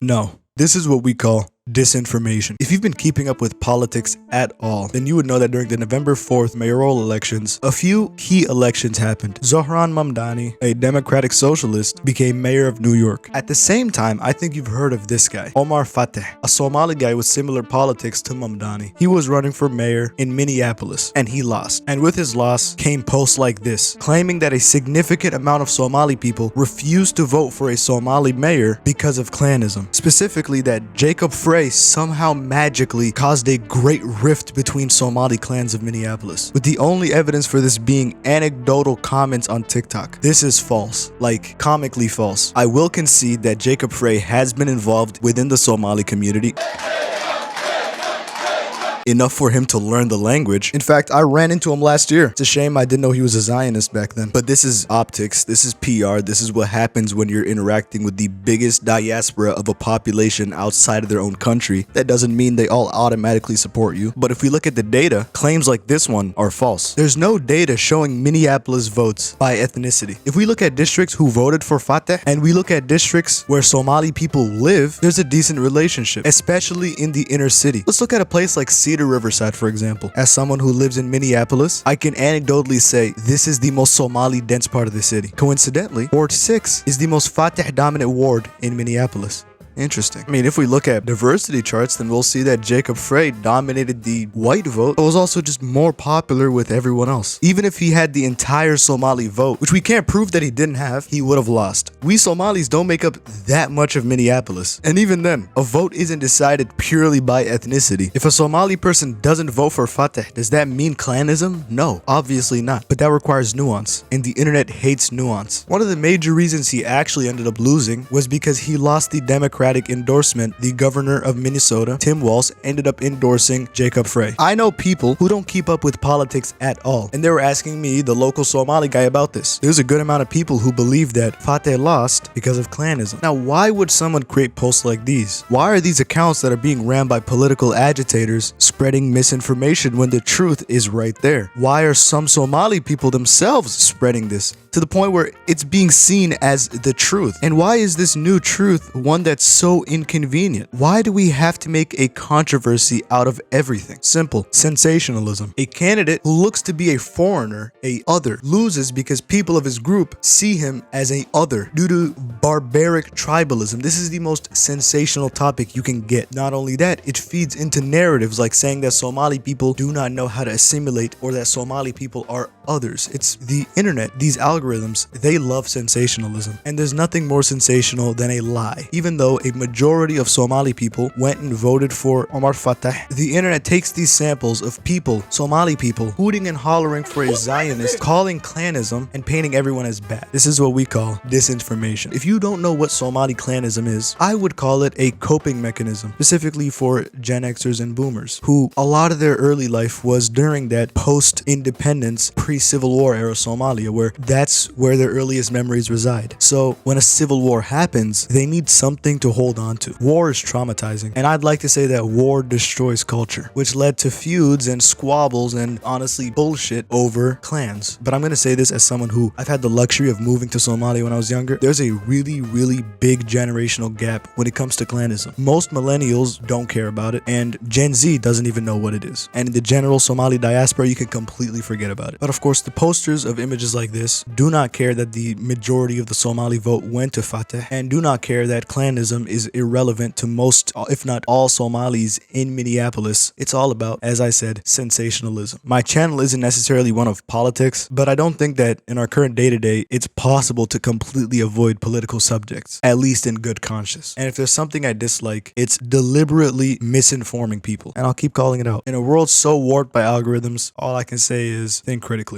No, this is what we call disinformation. If you've been keeping up with politics at all, then you would know that during the November 4th mayoral elections, a few key elections happened. Zohran Mamdani, a democratic socialist, became mayor of New York. At the same time, I think you've heard of this guy, Omar Fateh, a Somali guy with similar politics to Mamdani. He was running for mayor in Minneapolis, and he lost. And with his loss came posts like this, claiming that a significant amount of Somali people refused to vote for a Somali mayor because of clanism. Specifically that Jacob Frey somehow magically caused a great rift between Somali clans of Minneapolis, with the only evidence for this being anecdotal comments on TikTok. This is false, like comically false. I will concede that Jacob Frey has been involved within the Somali community enough for him to learn the language. In fact, I ran into him last year. It's a shame I didn't know he was a Zionist back then. But this is optics, this is PR, this is what happens when you're interacting with the biggest diaspora of a population outside of their own country. That doesn't mean they all automatically support you. But if we look at the data, claims like this one are false. There's no data showing Minneapolis votes by ethnicity. If we look at districts who voted for Fateh and we look at districts where Somali people live, there's a decent relationship, especially in the inner city. Let's look at a place like Cedar Riverside, for example. As someone who lives in Minneapolis, I can anecdotally say this is the most Somali dense part of the city. Coincidentally, Ward 6 is the most Fateh dominant ward in Minneapolis. Interesting. I mean, if we look at diversity charts, then we'll see that Jacob Frey dominated the white vote, but was also just more popular with everyone else. Even if he had the entire Somali vote, which we can't prove that he didn't have, he would have lost. We Somalis don't make up that much of Minneapolis. And even then, a vote isn't decided purely by ethnicity. If a Somali person doesn't vote for Fateh, does that mean clanism? No, obviously not. But that requires nuance, and the internet hates nuance. One of the major reasons he actually ended up losing was because he lost the Democratic endorsement. The governor of Minnesota, Tim Walz, ended up endorsing Jacob Frey. I know people who don't keep up with politics at all, and they were asking me, the local Somali guy, about this. There's a good amount of people who believe that Fateh lost because of clanism. Now, why would someone create posts like these? Why are these accounts that are being ran by political agitators spreading misinformation when the truth is right there? Why are some Somali people themselves spreading this to the point where it's being seen as the truth? And why is this new truth one that's so inconvenient? Why do we have to make a controversy out of everything? Simple. Sensationalism. A candidate who looks to be a foreigner, a other, loses because people of his group see him as a other due to barbaric tribalism. This is the most sensational topic you can get. Not only that, it feeds into narratives like saying that Somali people do not know how to assimilate or that Somali people are others. It's the internet. These algorithms, they love sensationalism. And there's nothing more sensational than a lie. Even though a majority of Somali people went and voted for Omar Fateh, the internet takes these samples of people, Somali people, hooting and hollering for a Zionist, calling clanism, and painting everyone as bad. This is what we call disinformation. If you don't know what Somali clanism is, I would call it a coping mechanism, specifically for Gen Xers and Boomers, who a lot of their early life was during that post-independence, pre-Civil War era Somalia, where that's where their earliest memories reside. So when a civil war happens, they need something to hold on to. War is traumatizing, and I'd like to say that war destroys culture, which led to feuds and squabbles and honestly bullshit over clans. But I'm gonna say this as someone who I've had the luxury of moving to Somalia when I was younger. There's a really big generational gap when it comes to clanism. Most millennials don't care about it, and Gen Z doesn't even know what it is. And in the general Somali diaspora, you can completely forget about it. But of course, the posters of images like this do not care that the majority of the Somali vote went to Fateh, and do not care that clanism is irrelevant to most, if not all, Somalis in Minneapolis. It's all about, as I said, sensationalism. My channel isn't necessarily one of politics, but I don't think that in our current day-to-day, it's possible to completely avoid political subjects, at least in good conscience. And if there's something I dislike, it's deliberately misinforming people, and I'll keep calling it out. In a world so warped by algorithms, all I can say is think critically.